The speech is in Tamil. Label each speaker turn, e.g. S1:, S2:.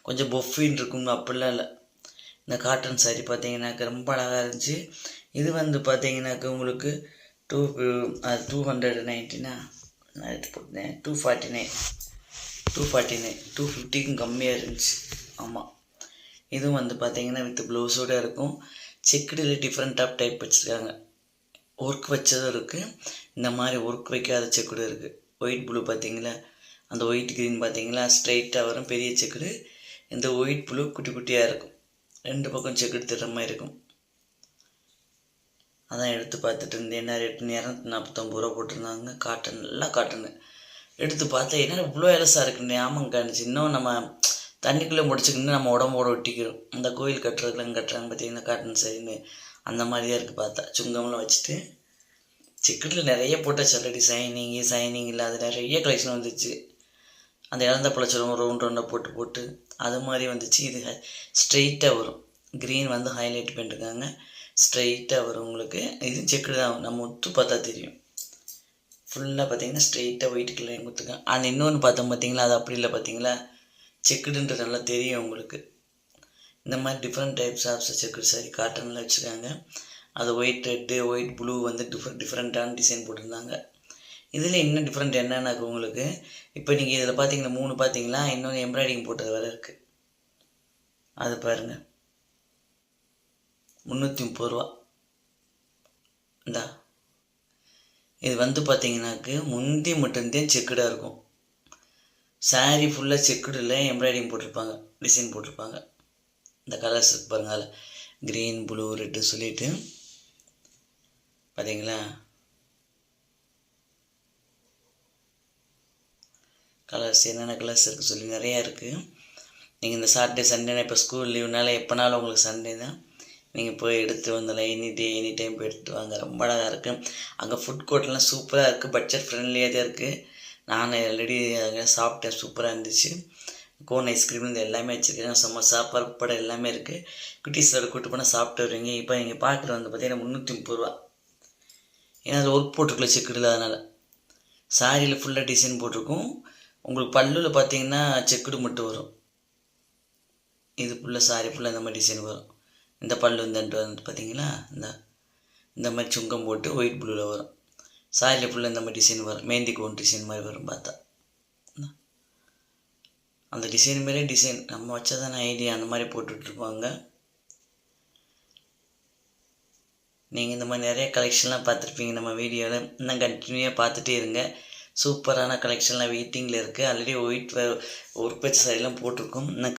S1: கொஞ்சம் பொஃபின்னு இருக்கும், அப்படிலாம் இல்லை. இந்த காட்டன் சாரீ பார்த்தீங்கன்னாக்க ரொம்ப அழகாக இருந்துச்சு. இது வந்து பார்த்தீங்கன்னாக்க உங்களுக்கு 290 நான் எடுத்து போட்டேன் 249 250க்கும் கம்மியாக இருந்துச்சு. ஆமாம், இதுவும் வந்து பார்த்தீங்கன்னா வித் ப்ளவுஸோடு இருக்கும். செக்குடில் டிஃப்ரெண்ட் டைப் வச்சுருக்காங்க. ஒர்க் வச்சதும் இருக்குது, இந்த மாதிரி ஒர்க் வைக்காத செக்குடு இருக்குது. ஒயிட் ப்ளூ பார்த்தீங்களா, அந்த ஒயிட் க்ரீன் பார்த்தீங்களா ஸ்ட்ரைட்டாக வரும் பெரிய செக்குடு. இந்த ஒயிட் ப்ளூ குட்டி குட்டியாக இருக்கும், 2 பக்கம் செக்குடு திட்டுற மாதிரி இருக்கும். அதான் எடுத்து பார்த்துட்டு இருந்தேன். என்ன ரேட்டுன்னு 249 ரூபா போட்டிருந்தாங்க. காட்டன், நல்லா காட்டனு. எடுத்து பார்த்தா என்ன இவ்வளோ எலசாக இருக்குன்னு. ஆமாங்க, இன்னும் நம்ம தண்ணிக்குள்ளே முடிச்சுக்கின்னு நம்ம உடம்போட ஒட்டிக்கிறோம். அந்த கோயில் கட்டுறதுலாம் கட்டுறாங்க பார்த்தீங்கன்னா காட்டன் சரின்னு, அந்த மாதிரியாக இருக்குது. பார்த்தா சுங்கம்லாம் வச்சுட்டு செக்குடில் நிறைய போட்டாச்சு ஆல்ரெடி. சைனிங் இல்லாத நிறைய கலெக்ஷன் வந்துச்சு. அந்த இழந்த பழச்சரம் ரவுண்டாக போட்டு அது மாதிரி வந்துச்சு. இது ஸ்ட்ரெயிட்டாக வரும். க்ரீன் வந்து ஹைலைட் பண்ணிருக்காங்க, ஸ்ட்ரெயிட்டாக வரும் உங்களுக்கு. இது செக்குடு தான், நம்ம ஒத்து பார்த்தா தெரியும். ஃபுல்லாக பார்த்தீங்கன்னா ஸ்ட்ரெயிட்டாக ஒயிட் கலர் கொடுத்துருக்காங்க. அந்த இன்னொன்று பார்த்தோம் பார்த்தீங்களா, அது அப்படி இல்லை பார்த்தீங்களா, செக்குடுன்றது நல்லா தெரியும் உங்களுக்கு. இந்த மாதிரி different types of checked sari காட்டனில் வச்சுருக்காங்க. அது ஒயிட் ரெட்டு ஒயிட் ப்ளூ வந்து டிஃப்ரெண்ட்டான டிசைன் போட்டிருந்தாங்க. இதில் இன்னும் டிஃப்ரெண்ட் என்னென்னா உங்களுக்கு, இப்போ நீங்கள் இதில் பார்த்தீங்கன்னா 3 பார்த்தீங்களா, இன்னொன்று எம்ப்ராய்டிங் போட்டது வேறு இருக்குது. அது பாருங்கள், 330 ரூபா. இந்தா இது வந்து பார்த்தீங்கன்னாக்கு முந்தி மட்டும்தான் செக்குடாக இருக்கும். சாரீ ஃபுல்லாக செக்குடில் எம்ப்ராய்டிங் போட்டிருப்பாங்க, டிசைன் போட்டிருப்பாங்க. இந்த கலர்ஸ் இருக்கு பாருங்கள், அதில் க்ரீன் ப்ளூ ரெட்டு சொல்லிட்டு பார்த்தீங்களா, கலர்ஸ் என்னென்ன கலர்ஸ் இருக்குது சொல்லி நிறையா இருக்குது. நீங்கள் இந்த சாட்டர்டே சண்டேனா இப்போ ஸ்கூல் லீவுனால எப்போனாலும் உங்களுக்கு சண்டே தான், நீங்கள் போய் எடுத்து வந்தலாம். எனி டைம் போய் எடுத்துட்டு வாங்க. ரொம்ப அழகாக இருக்குது. அங்கே ஃபுட் கோர்ட்லாம் சூப்பராக இருக்குது, பட்ஜெட் ஃப்ரெண்ட்லியாக தான் இருக்குது. நான் ஆல்ரெடி அங்கே சாப்பிட்டேன், சூப்பராக இருந்துச்சு. கோன் ஐஸ்கிரீம் எல்லாமே வச்சுருக்கேன். சமோசா பருப்படை எல்லாமே இருக்குது. குட்டீஸோட கூட்டு போனால் சாப்பிட்டு வருவீங்க. இப்போ நீங்கள் பார்க்குறது வந்து பார்த்தீங்கன்னா 330 ரூபா. ஏன்னா அது ஒர்க் போட்டிருக்கல செக்குடில், அதனால். சாரியில் ஃபுல்லாக டிசைன் போட்டிருக்கும். உங்களுக்கு பல்லுவில் பார்த்தீங்கன்னா செக்குடு மட்டும் வரும். இது ஃபுல்லாக சாரி ஃபுல்லாக இந்த மாதிரி டிசைன் வரும். இந்த பல்லு வந்து பார்த்தீங்களா, இந்த மாதிரி சுங்கம் போட்டு ஒயிட் ப்ளூவில் வரும். சாரியில் ஃபுல்லாக இந்த மாதிரி டிசைன் வரும், மேந்தி கோன் டிசைன் மாதிரி வரும். பார்த்தா அந்த டிசைன் மேலே டிசைன் நம்ம வச்சதான ஐடியா, அந்த மாதிரி போட்டுட்ருப்பாங்க. நீங்கள் இந்த மாதிரி நிறைய கலெக்ஷன்லாம் பார்த்துருப்பீங்க நம்ம வீடியோவில். இன்னும் கண்டினியூவாக பார்த்துட்டே இருங்க. சூப்பரான கலெக்ஷன்லாம் வெயிட்டிங்கில் இருக்குது. ஆல்ரெடி ஒயிட் ஒர்க் வச்ச சாரிலாம் போட்டிருக்கோம். இன்னும்